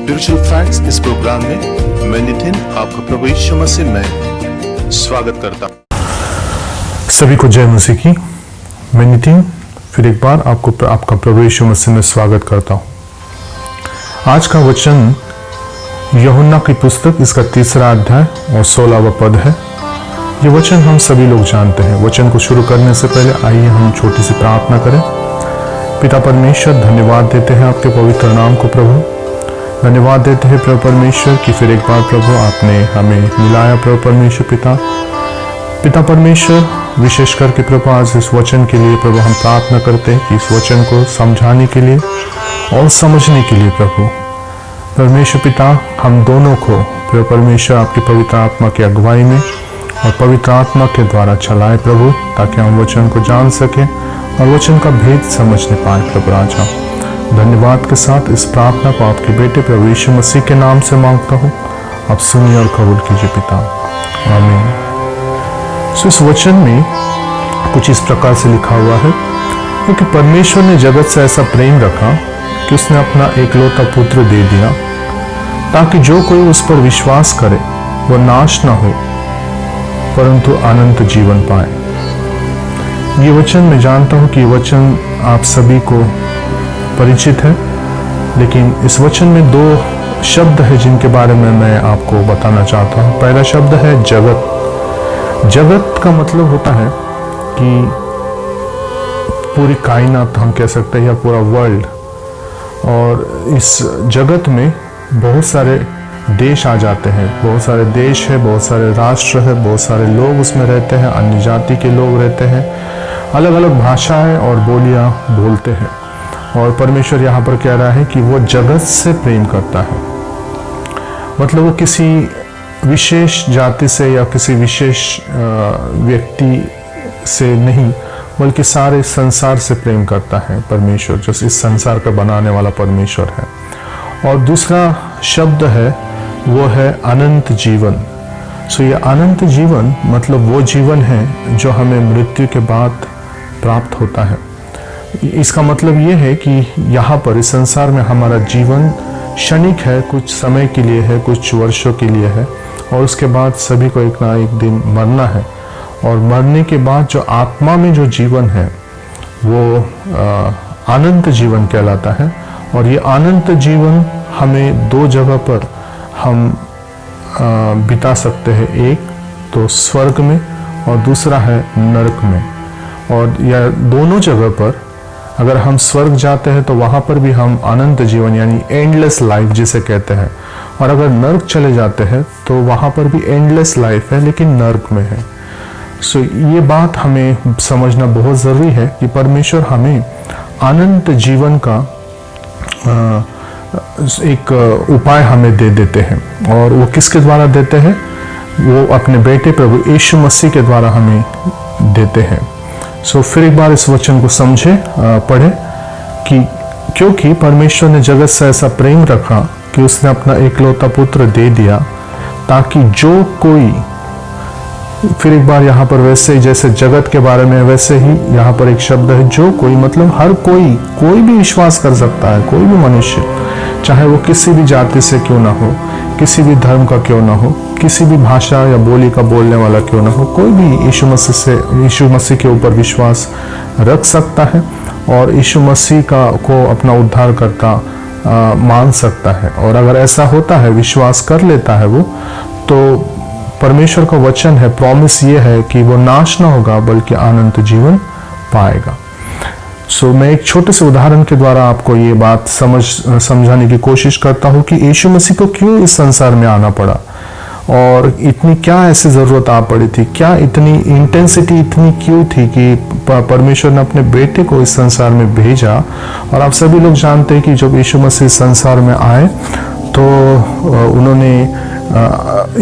Spiritual facts इस programme में मैं नितिन आपका प्रभु यीशु मसीह में स्वागत करता हूँ। सभी को जय मसीह की। मैं नितिन फिर एक बार आपका प्रभु यीशु मसीह में स्वागत करता हूँ। आज का वचन यूहन्ना की पुस्तक इसका 3रा अध्याय और 16वां पद है। ये वचन हम सभी लोग जानते हैं। वचन को शुरू करने से पहले आइए हम छोटी सी प्रार्थना करें। पिता परमेश्वर, धन्यवाद देते हैं आपके पवित्र नाम को प्रभु। धन्यवाद देते हैं प्रभु परमेश्वर कि फिर एक बार प्रभु आपने हमें मिलाया प्रभु परमेश्वर। पिता परमेश्वर, विशेष करके प्रभु आज इस वचन के लिए प्रभु हम प्रार्थना करते हैं कि इस वचन को समझाने के लिए और समझने के लिए प्रभु परमेश्वर पिता हम दोनों को प्रभु परमेश्वर आपकी पवित्र आत्मा की अगुवाई में और पवित्र आत्मा के द्वारा चलाए प्रभु, ताकि हम वचन को जान सकें और वचन का भेद समझने पाए प्रभु राजा। धन्यवाद के साथ इस प्रार्थना को आपके बेटे प्रभु यीशु मसीह के नाम से मांगता हूँ। आप सुनिए और कबूल कीजिए पिता, आमीन। सो इस वचन में कुछ इस प्रकार से लिखा हुआ है, क्योंकि परमेश्वर ने जगत से ऐसा प्रेम रखा कि उसने अपना एकलौता पुत्र दे दिया, ताकि जो कोई उस पर विश्वास करे वह नाश न हो परंतु अनंत जीवन पाए। ये वचन मैं जानता हूँ कि वचन आप सभी को परिचित है, लेकिन इस वचन में 2 शब्द है जिनके बारे में मैं आपको बताना चाहता हूँ। पहला शब्द है जगत। जगत का मतलब होता है कि पूरी कायनात हम कह सकते हैं, या पूरा वर्ल्ड। और इस जगत में बहुत सारे देश आ जाते हैं, बहुत सारे देश है, बहुत सारे राष्ट्र है, बहुत सारे लोग उसमें रहते हैं, अन्य जाति के लोग रहते हैं, अलग अलग भाषाएं और बोलियां बोलते हैं। और परमेश्वर यहाँ पर कह रहा है कि वो जगत से प्रेम करता है। मतलब वो किसी विशेष जाति से या किसी विशेष व्यक्ति से नहीं, बल्कि सारे संसार से प्रेम करता है परमेश्वर, जो इस संसार का बनाने वाला परमेश्वर है। और दूसरा शब्द है वो है अनंत जीवन। सो ये अनंत जीवन मतलब वो जीवन है जो हमें मृत्यु के बाद प्राप्त होता है। इसका मतलब ये है कि यहाँ पर इस संसार में हमारा जीवन क्षणिक है, कुछ समय के लिए है, कुछ वर्षों के लिए है, और उसके बाद सभी को एक ना एक दिन मरना है। और मरने के बाद जो आत्मा में जो जीवन है वो अनंत जीवन कहलाता है। और ये अनंत जीवन हमें 2 जगह पर हम बिता सकते हैं। एक तो स्वर्ग में और दूसरा है नरक में। और यह दोनों जगह पर अगर हम स्वर्ग जाते हैं तो वहाँ पर भी हम अनंत जीवन यानी एंडलेस लाइफ जिसे कहते हैं, और अगर नरक चले जाते हैं तो वहाँ पर भी एंडलेस लाइफ है, लेकिन नरक में है। सो ये बात हमें समझना बहुत ज़रूरी है कि परमेश्वर हमें अनंत जीवन का एक उपाय हमें दे देते हैं। और वो किसके द्वारा देते हैं? वो अपने बेटे प्रभु यीशु मसीह के द्वारा हमें देते हैं। सो फिर एक बार इस वचन को समझे, पढ़े कि क्योंकि परमेश्वर ने जगत से ऐसा प्रेम रखा कि उसने अपना एकलौता पुत्र दे दिया, ताकि जो कोई, फिर एक बार यहाँ पर वैसे ही जैसे जगत के बारे में वैसे ही यहाँ पर एक शब्द है जो कोई, मतलब हर कोई भी विश्वास कर सकता है। कोई भी मनुष्य, चाहे वो किसी भी जाति से क्यों ना हो, किसी भी धर्म का क्यों ना हो, किसी भी भाषा या बोली का बोलने वाला क्यों ना हो, कोई भी यीशु मसीह के ऊपर विश्वास रख सकता है और यीशु मसीह को अपना उद्धारकर्ता मान सकता है। और अगर ऐसा होता है, विश्वास कर लेता है वो, तो परमेश्वर का वचन है, प्रॉमिस ये है कि वो नाश ना होगा बल्कि अनंत जीवन पाएगा। सो मैं एक छोटे से उदाहरण के द्वारा आपको ये बात समझाने की कोशिश करता हूँ कि यीशु मसीह को क्यों इस संसार में आना पड़ा और इतनी क्या ऐसी ज़रूरत आ पड़ी थी, क्या इतनी इंटेंसिटी इतनी क्यों थी कि परमेश्वर ने अपने बेटे को इस संसार में भेजा। और आप सभी लोग जानते हैं कि जब यीशु मसीह संसार में आए तो उन्होंने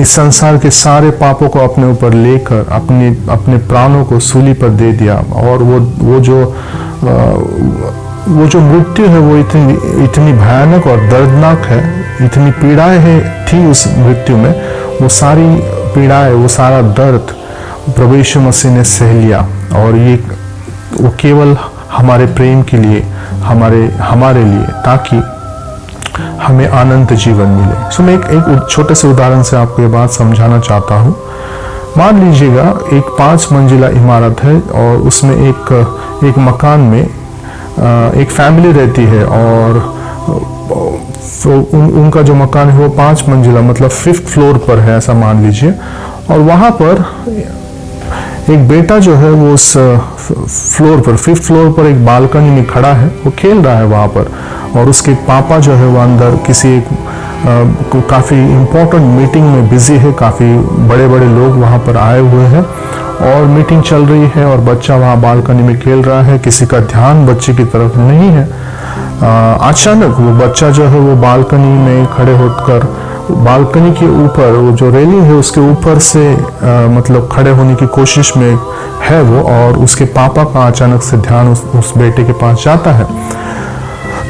इस संसार के सारे पापों को अपने ऊपर लेकर अपने प्राणों को सूली पर दे दिया। और वो जो मृत्यु है वो इतनी भयानक और दर्दनाक है, इतनी पीड़ाएं थी उस मृत्यु में, वो सारी पीड़ाएं, वो सारा दर्द प्रभु यीशु मसीह ने सह लिया। और ये वो केवल हमारे प्रेम के लिए, हमारे लिए, ताकि हमें अनंत जीवन मिले। सो मैं एक छोटे से उदाहरण से आपको ये बात समझाना चाहता हूँ। मान लीजिएगा एक 5 मंजिला इमारत है और उसमें एक मकान में एक फैमिली रहती है और उनका जो मकान है वो 5 मंजिला मतलब 5th फ्लोर पर है, ऐसा मान लीजिए। और वहाँ पर एक बेटा जो है वो उस फ्लोर पर 5th फ्लोर पर एक बालकनी में खड़ा है, वो खेल रहा है वहाँ पर। और उसके पापा जो है वो अंदर किसी काफ़ी इम्पोर्टेंट मीटिंग में बिजी है, काफ़ी बड़े बड़े लोग वहाँ पर आए हुए हैं और मीटिंग चल रही है और बच्चा वहाँ बालकनी में खेल रहा है, किसी का ध्यान बच्चे की तरफ नहीं है। अचानक वो बच्चा जो है वो बालकनी में खड़े होकर बालकनी के ऊपर वो जो रेलिंग है उसके ऊपर से मतलब खड़े होने की कोशिश में है वो, और उसके पापा का अचानक से ध्यान उस बेटे के पास जाता है।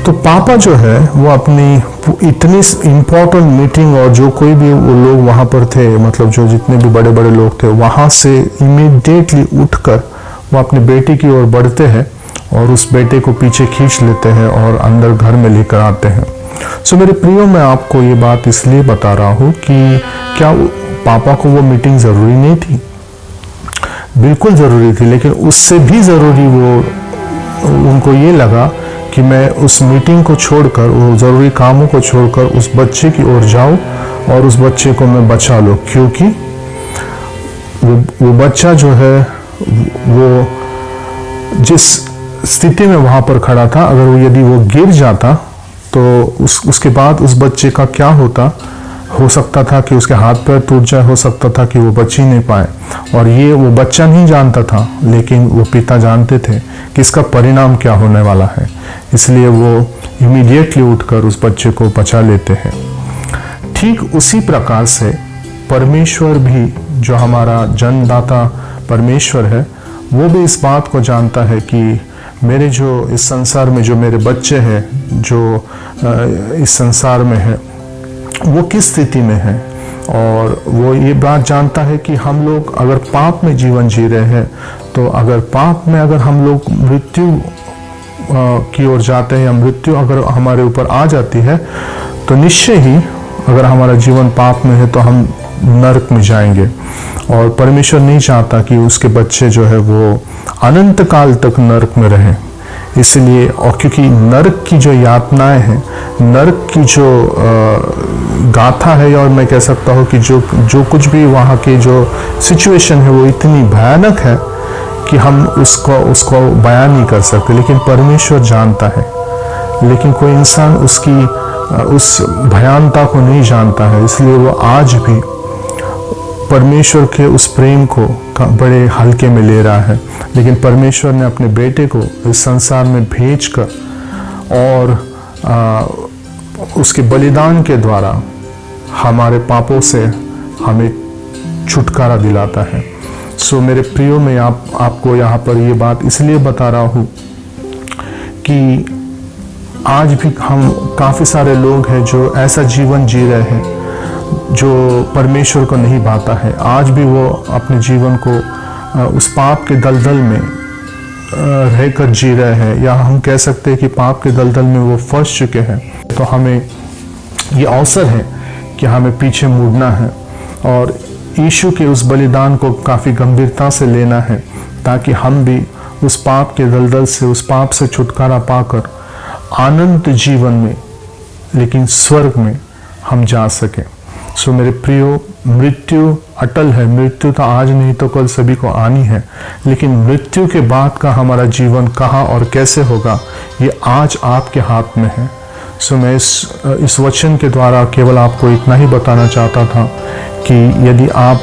तो पापा जो है वो अपनी इतनी इम्पोर्टेंट मीटिंग और जो कोई भी वो लोग वहाँ पर थे, मतलब जो जितने भी बड़े बड़े लोग थे, वहाँ से इमीडिएटली उठकर वो अपने बेटे की ओर बढ़ते हैं और उस बेटे को पीछे खींच लेते हैं और अंदर घर में लेकर आते हैं। सो मेरे प्रियो, मैं आपको ये बात इसलिए बता रहा हूँ कि क्या पापा को वो मीटिंग ज़रूरी नहीं थी? बिल्कुल ज़रूरी थी, लेकिन उससे भी ज़रूरी उनको ये लगा कि मैं उस मीटिंग को छोड़कर, वो ज़रूरी कामों को छोड़कर उस बच्चे की ओर जाऊं और उस बच्चे को मैं बचा लूं, क्योंकि वो बच्चा जो है वो जिस स्थिति में वहाँ पर खड़ा था, अगर यदि वो गिर जाता तो उसके बाद उस बच्चे का क्या होता, हो सकता था कि उसके हाथ पैर टूट जाए, हो सकता था कि वो बच ही नहीं पाए। और ये वो बच्चा नहीं जानता था, लेकिन वो पिता जानते थे कि इसका परिणाम क्या होने वाला है, इसलिए वो इमीडिएटली उठकर उस बच्चे को बचा लेते हैं। ठीक उसी प्रकार से परमेश्वर भी, जो हमारा जन्मदाता परमेश्वर है, वो भी इस बात को जानता है कि मेरे जो इस संसार में जो मेरे बच्चे हैं, जो इस संसार में है, वो किस स्थिति में है। और वो ये बात जानता है कि हम लोग अगर पाप में जीवन जी रहे हैं, तो अगर पाप में अगर हम लोग मृत्यु की ओर जाते हैं या मृत्यु अगर हमारे ऊपर आ जाती है, तो निश्चय ही अगर हमारा जीवन पाप में है तो हम नरक में जाएंगे। और परमेश्वर नहीं चाहता कि उसके बच्चे जो है वो अनंत काल तक नरक में रहें। इसलिए, और क्योंकि नरक की जो यातनाएं हैं, नरक की जो गाथा है, और मैं कह सकता हूँ कि जो कुछ भी वहाँ की जो सिचुएशन है वो इतनी भयानक है कि हम उसको बयान नहीं कर सकते। लेकिन परमेश्वर जानता है, लेकिन कोई इंसान उस भयानता को नहीं जानता है। इसलिए वो आज भी परमेश्वर के उस प्रेम को बड़े हल्के में ले रहा है। लेकिन परमेश्वर ने अपने बेटे को इस संसार में भेजकर और उसके बलिदान के द्वारा हमारे पापों से हमें छुटकारा दिलाता है। सो मेरे प्रियो, मैं आपको यहाँ पर ये बात इसलिए बता रहा हूँ कि आज भी हम काफ़ी सारे लोग हैं जो ऐसा जीवन जी रहे हैं जो परमेश्वर को नहीं भाता है। आज भी वो अपने जीवन को उस पाप के दलदल में रहकर जी रहे हैं, या हम कह सकते हैं कि पाप के दलदल में वो फंस चुके हैं। तो हमें ये अवसर है कि हमें पीछे मुड़ना है और यीशु के उस बलिदान को काफ़ी गंभीरता से लेना है, ताकि हम भी उस पाप के दलदल से, उस पाप से छुटकारा पाकर अनंत जीवन में, लेकिन स्वर्ग में हम जा सकें। सो मेरे प्रियो, मृत्यु अटल है। मृत्यु तो आज नहीं तो कल सभी को आनी है, लेकिन मृत्यु के बाद का हमारा जीवन कहाँ और कैसे होगा, ये आज आपके हाथ में है। सो मैं इस वचन के द्वारा केवल आपको इतना ही बताना चाहता था कि यदि आप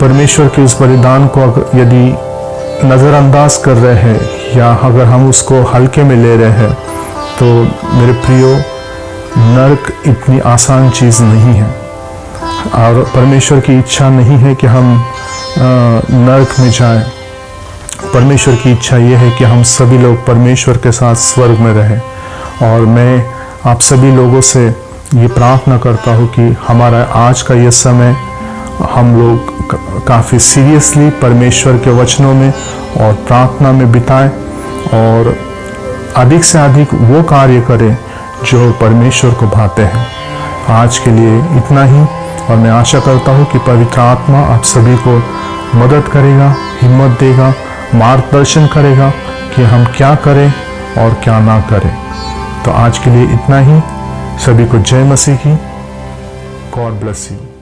परमेश्वर के उस बलिदान को यदि नज़रअंदाज कर रहे हैं, या अगर हम उसको हल्के में ले रहे हैं, तो मेरे प्रियो, नरक इतनी आसान चीज़ नहीं है। और परमेश्वर की इच्छा नहीं है कि हम नरक में जाएं। परमेश्वर की इच्छा ये है कि हम सभी लोग परमेश्वर के साथ स्वर्ग में रहें। और मैं आप सभी लोगों से ये प्रार्थना करता हूँ कि हमारा आज का ये समय हम लोग काफ़ी सीरियसली परमेश्वर के वचनों में और प्रार्थना में बिताएं, और अधिक से अधिक वो कार्य करें जो परमेश्वर को भाते हैं। आज के लिए इतना ही, और मैं आशा करता हूँ कि पवित्र आत्मा आप सभी को मदद करेगा, हिम्मत देगा, मार्गदर्शन करेगा कि हम क्या करें और क्या ना करें। तो आज के लिए इतना ही। सभी को जय मसीह की। God bless you.